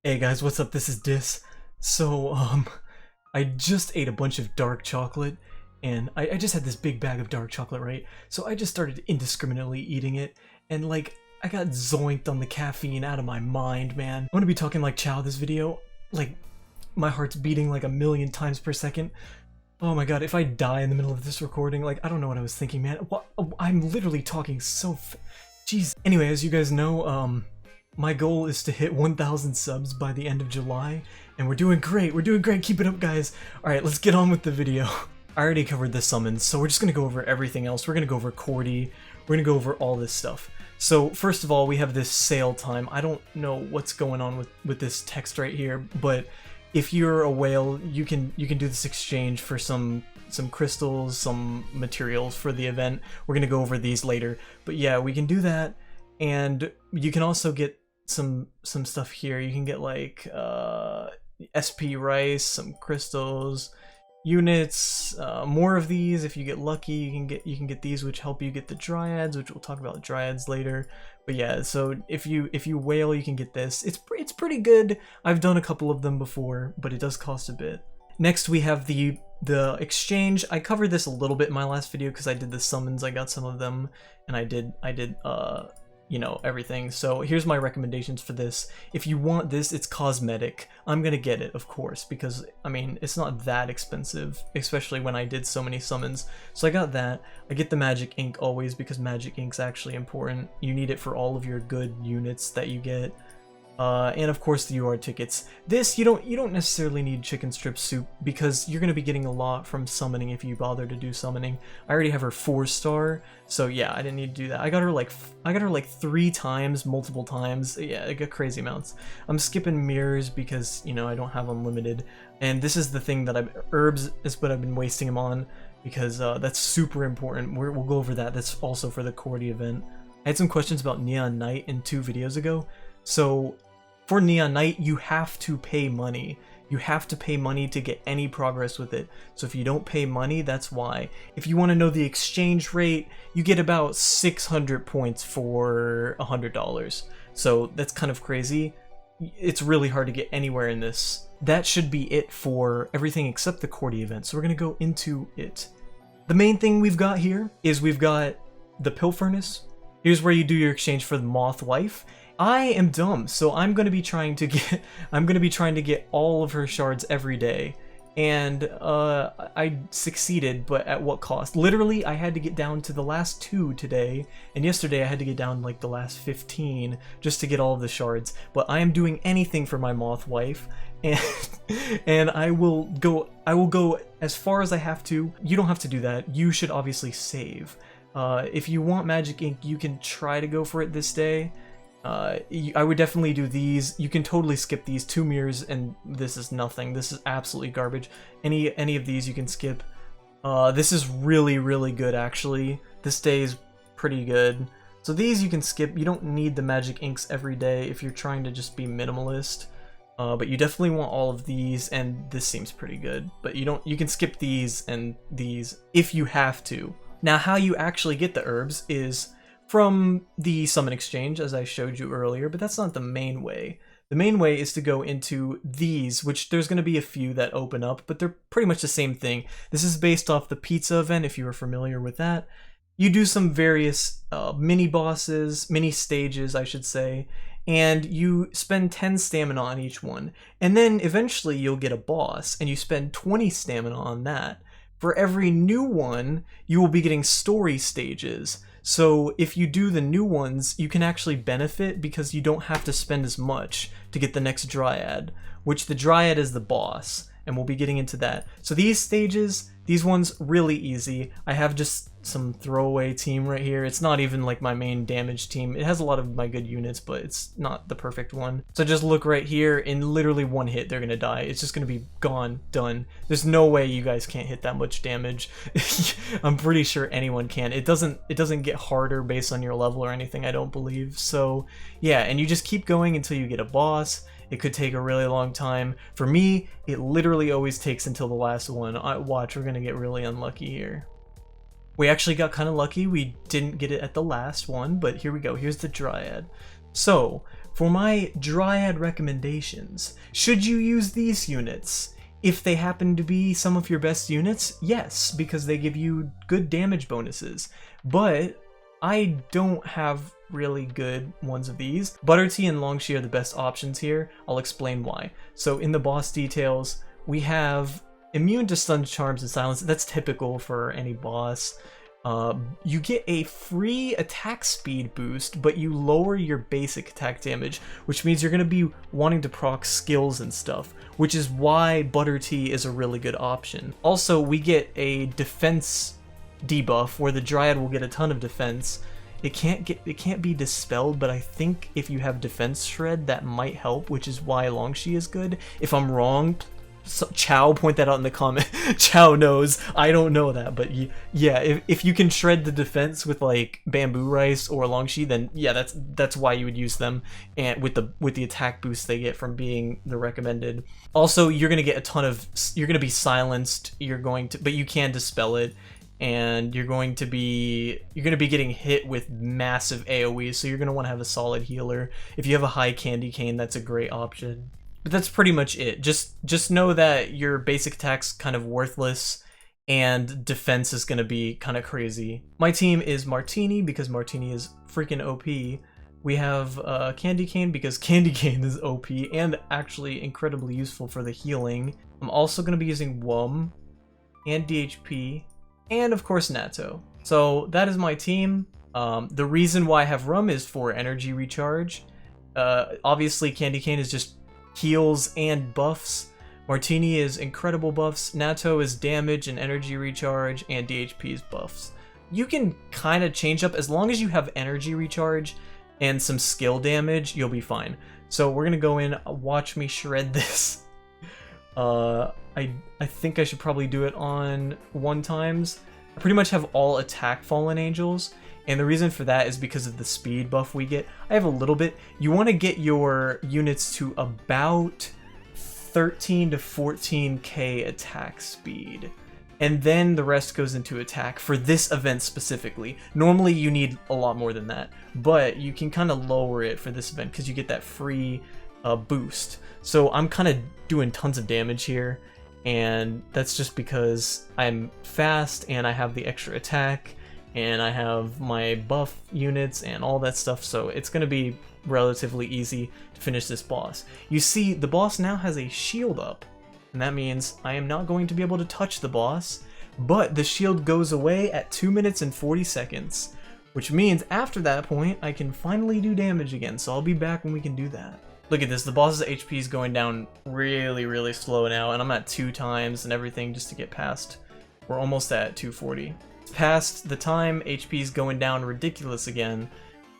Hey guys, what's up? This is Dis. So, I just ate a bunch of dark chocolate, and I just had this big bag of dark chocolate, right? So I just started indiscriminately eating it, and like, I got zoinked on the caffeine out of my mind, man. I'm gonna be talking like Chow this video. Like, my heart's beating like a million times per second. Oh my god, if I die in the middle of this recording, like, I don't know what I was thinking, man. What? I'm literally talking so Jeez. Anyway, as you guys know, my goal is to hit 1,000 subs by the end of July, and we're doing great, keep it up guys! Alright, let's get on with the video. I already covered the summons, so we're just gonna go over everything else. We're gonna go over Cordy, we're gonna go over all this stuff. So first of all, we have this sale time. I don't know what's going on with this text right here, but if you're a whale, you can do this exchange for some crystals, some materials for the event. We're gonna go over these later, but yeah, we can do that, and you can also get some stuff here. You can get like SP rice, some crystals, units, more of these. If you get lucky, you can get these, which help you get the dryads, which we'll talk about the dryads later. But yeah, so if you whale, you can get this. It's pretty good. I've done a couple of them before, but it does cost a bit. Next we have the exchange. I covered this a little bit in my last video because I did the summons. I got some of them, and I did you know, everything. So here's my recommendations for this. If you want this, it's cosmetic. I'm gonna get it, of course, because I mean, it's not that expensive, especially when I did so many summons. So I got that. I get the magic ink always because magic ink's actually important. You need it for all of your good units that you get. And of course the UR tickets. This, you don't necessarily need chicken strip soup because you're going to be getting a lot from summoning if you bother to do summoning. I already have her 4-star, so yeah, I didn't need to do that. I got her like 3 times, multiple times. Yeah, I got crazy amounts. I'm skipping mirrors because, you know, I don't have unlimited. And this is the thing that herbs is what I've been wasting them on because that's super important. We'll go over that. That's also for the Cordy event. I had some questions about Neon Knight in 2 videos ago. So for Neon Knight, you have to pay money. You have to pay money to get any progress with it. So if you don't pay money, that's why. If you want to know the exchange rate, you get about 600 points for $100. So that's kind of crazy. It's really hard to get anywhere in this. That should be it for everything except the Cordy event. So we're going to go into it. The main thing we've got here is we've got the Pill Furnace. Here's where you do your exchange for the Moth Wife. I am dumb, so I'm gonna be trying to get all of her shards every day, and I succeeded, but at what cost? Literally, I had to get down to the last 2 today, and yesterday I had to get down like the last 15 just to get all of the shards. But I am doing anything for my Moth Wife, and I will go as far as I have to. You don't have to do that. You should obviously save. If you want magic ink, you can try to go for it this day. I would definitely do these. You can totally skip these 2 mirrors, and this is nothing. This is absolutely garbage. Any of these you can skip. This is really good actually. This day is pretty good. So these you can skip. You don't need the magic inks every day if you're trying to just be minimalist. But you definitely want all of these, and this seems pretty good. But you can skip these and these if you have to. Now how you actually get the herbs is from the summon exchange, as I showed you earlier, but that's not the main way. The main way is to go into these, which there's going to be a few that open up, but they're pretty much the same thing. This is based off the pizza event, if you were familiar with that. You do some various mini bosses, mini stages, I should say, and you spend 10 stamina on each one. And then eventually you'll get a boss, and you spend 20 stamina on that. For every new one, you will be getting story stages. So if you do the new ones, you can actually benefit because you don't have to spend as much to get the next Dryad, which the Dryad is the boss, and we'll be getting into that. So these stages, these ones, really easy. I have just some throwaway team right here. It's not even like my main damage team. It has a lot of my good units, but it's not the perfect one. So just look right here, in literally 1 hit they're gonna die. It's just gonna be gone, done. There's no way you guys can't hit that much damage. I'm pretty sure anyone can. It doesn't get harder based on your level or anything, I don't believe. So yeah, and you just keep going until you get a boss. It could take a really long time. For me, it literally always takes until the last one. Watch, we're gonna get really unlucky here. We actually got kind of lucky. We didn't get it at the last one, but here we go. Here's the Dryad. So For my Dryad recommendations, should you use these units? If they happen to be some of your best units, yes, because they give you good damage bonuses. But I don't have really good ones of these. Butter Tea and Longshi are the best options here. I'll explain why. So in the boss details, we have immune to stun, charms, and silence. That's typical for any boss. You get a free attack speed boost, but you lower your basic attack damage, which means you're going to be wanting to proc skills and stuff, which is why Butter Tea is a really good option. Also, we get a defense debuff where the Dryad will get a ton of defense. It can't be dispelled, but I think if you have defense shred, that might help, which is why Longshi is good. If I'm wrong, Chow, point that out in the comment. Chow knows. I don't know that, but yeah, if you can shred the defense with like bamboo rice or Longshi, then yeah, that's why you would use them, and with the attack boost they get from being the recommended. Also, you're gonna get a ton of, you're gonna be silenced. But you can dispel it, and you're gonna be getting hit with massive AoE, so you're gonna want to have a solid healer. If you have a high candy cane, that's a great option. But that's pretty much it. Just know that your basic attack's kind of worthless, and defense is gonna be kind of crazy. My team is Martini because Martini is freaking OP. We have Candy Cane because Candy Cane is OP and actually incredibly useful for the healing. I'm also gonna be using Wum and DHP and of course Natto. So that is my team. The reason why I have Rum is for energy recharge. Obviously Candy Cane is just heals and buffs. Martini is incredible buffs. Natto is damage and energy recharge, and DHP is buffs. You can kind of change up as long as you have energy recharge and some skill damage, you'll be fine. So we're gonna go in, watch me shred this. I think I should probably do it on 1x. I pretty much have all attack Fallen Angels, and the reason for that is because of the speed buff we get. I have a little bit. You want to get your units to about 13 to 14k attack speed, and then the rest goes into attack for this event specifically. Normally you need a lot more than that, but you can kind of lower it for this event because you get that free boost. So I'm kind of doing tons of damage here, and that's just because I'm fast and I have the extra attack and I have my buff units and all that stuff, so it's going to be relatively easy to finish this boss. You see, the boss now has a shield up, and that means I am not going to be able to touch the boss, but the shield goes away at 2 minutes and 40 seconds, which means after that point I can finally do damage again, so I'll be back when we can do that. Look at this, the boss's HP is going down really slow now, and I'm at 2x and everything just to get past. We're almost at 240. Past the time, HP is going down ridiculous again,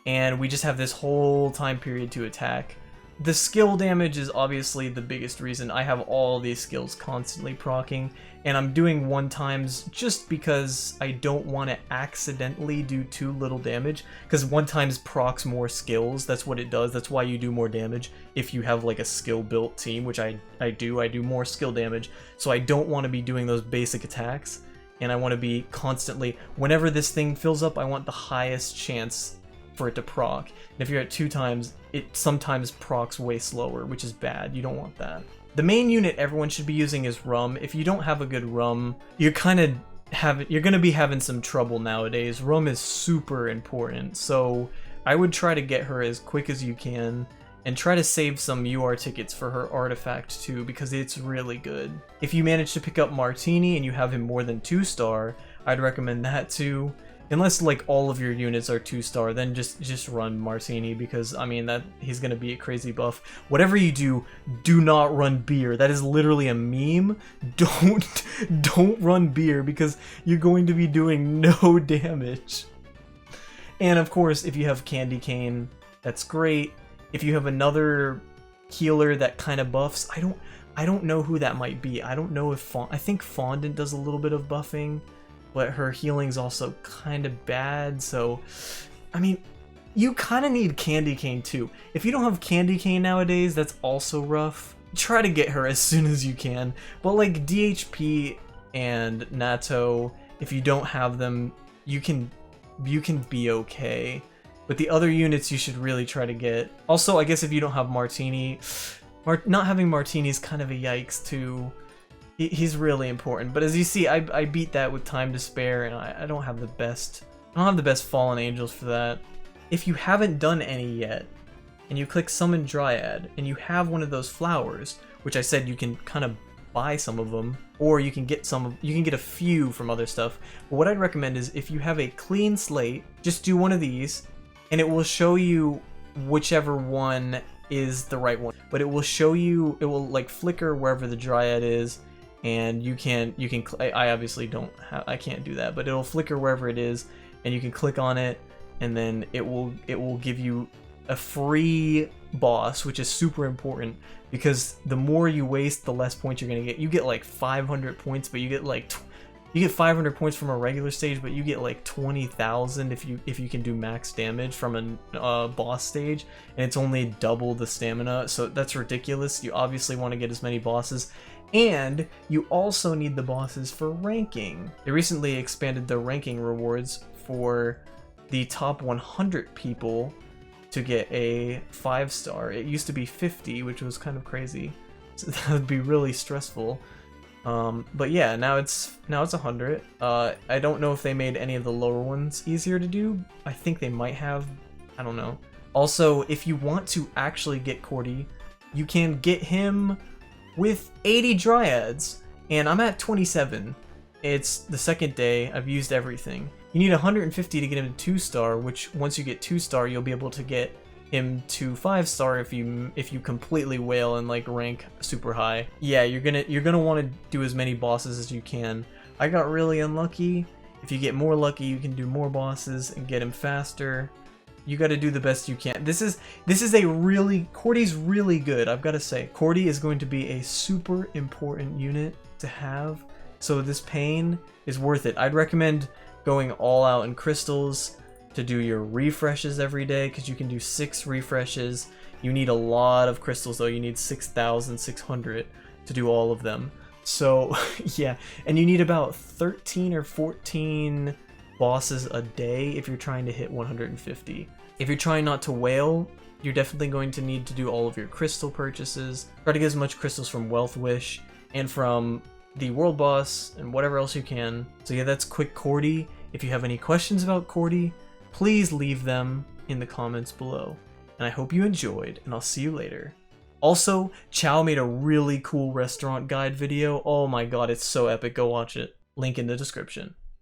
and we just have this whole time period to attack. The skill damage is obviously the biggest reason. I have all these skills constantly proccing, and I'm doing 1x just because I don't want to accidentally do too little damage, because 1x procs more skills. That's what it does. That's why you do more damage if you have like a skill built team, which I do more skill damage, so I don't want to be doing those basic attacks. And I want to be constantly, whenever this thing fills up, I want the highest chance for it to proc. And if you're at 2x, it sometimes procs way slower, which is bad. You don't want that. The main unit everyone should be using is Rum. If you don't have a good Rum, you're going to be having some trouble nowadays. Rum is super important, so I would try to get her as quick as you can, and try to save some UR tickets for her artifact too, because it's really good. If you manage to pick up Martini and you have him more than 2-star, I'd recommend that too. Unless like all of your units are 2-star, then just run Martini, because I mean that he's gonna be a crazy buff. Whatever you do, do not run Beer. That is literally a meme. Don't run Beer, because you're going to be doing no damage. And of course, if you have Candy Cane, that's great. If you have another healer that kind of buffs, I don't know who that might be. I don't know if I think Fondant does a little bit of buffing, but her healing's also kind of bad. So, I mean, you kind of need Candy Cane too. If you don't have Candy Cane nowadays, that's also rough. Try to get her as soon as you can. But like DHP and Natto, if you don't have them, you can be okay. But the other units you should really try to get. Also, I guess if you don't have Martini, not having Martini is kind of a yikes too. He's really important. But as you see, I beat that with time to spare, and I don't have the best. I don't have the best Fallen Angels for that. If you haven't done any yet, and you click Summon Dryad, and you have one of those flowers, which I said you can kind of buy some of them, or you can get a few from other stuff. But what I'd recommend is if you have a clean slate, just do one of these, and it will show you whichever one is the right one. But it will show you, it will like flicker wherever the Dryad is, and you can. I obviously don't have, I can't do that, but it'll flicker wherever it is, and you can click on it, and then it will give you a free boss, which is super important because the more you waste, the less points you're gonna get. You get like 500 points, but you get 500 points from a regular stage, but you get like 20,000 if you can do max damage from a boss stage, and it's only double the stamina. So that's ridiculous. You obviously want to get as many bosses, and you also need the bosses for ranking. They recently expanded the ranking rewards for the top 100 people to get a 5-star. It used to be 50, which was kind of crazy. So that would be really stressful. But yeah, now it's 100. I don't know if they made any of the lower ones easier to do. I think they might have. I don't know. Also, if you want to actually get Cordy, you can get him with 80 Dryads, and I'm at 27. It's the second day. I've used everything. You need 150 to get him to 2-star, which once you get 2-star, you'll be able to get him to 5-star if you completely whale and like rank super high. Yeah, you're gonna want to do as many bosses as you can. I got really unlucky. If you get more lucky, you can do more bosses and get him faster. You got to do the best you can. This is a really, Cordy's really good. I've got to say, Cordy is going to be a super important unit to have. So this pain is worth it. I'd recommend going all out in crystals to do your refreshes every day, because you can do 6 refreshes. You need a lot of crystals though. You need 6,600 to do all of them. So yeah, and you need about 13 or 14 bosses a day if you're trying to hit 150. If you're trying not to whale, you're definitely going to need to do all of your crystal purchases. Try to get as much crystals from Wealth Wish and from the world boss and whatever else you can. So yeah, that's quick Cordy. If you have any questions about Cordy, please leave them in the comments below. And I hope you enjoyed, and I'll see you later. Also, Chow made a really cool restaurant guide video. Oh my god, it's so epic. Go watch it. Link in the description.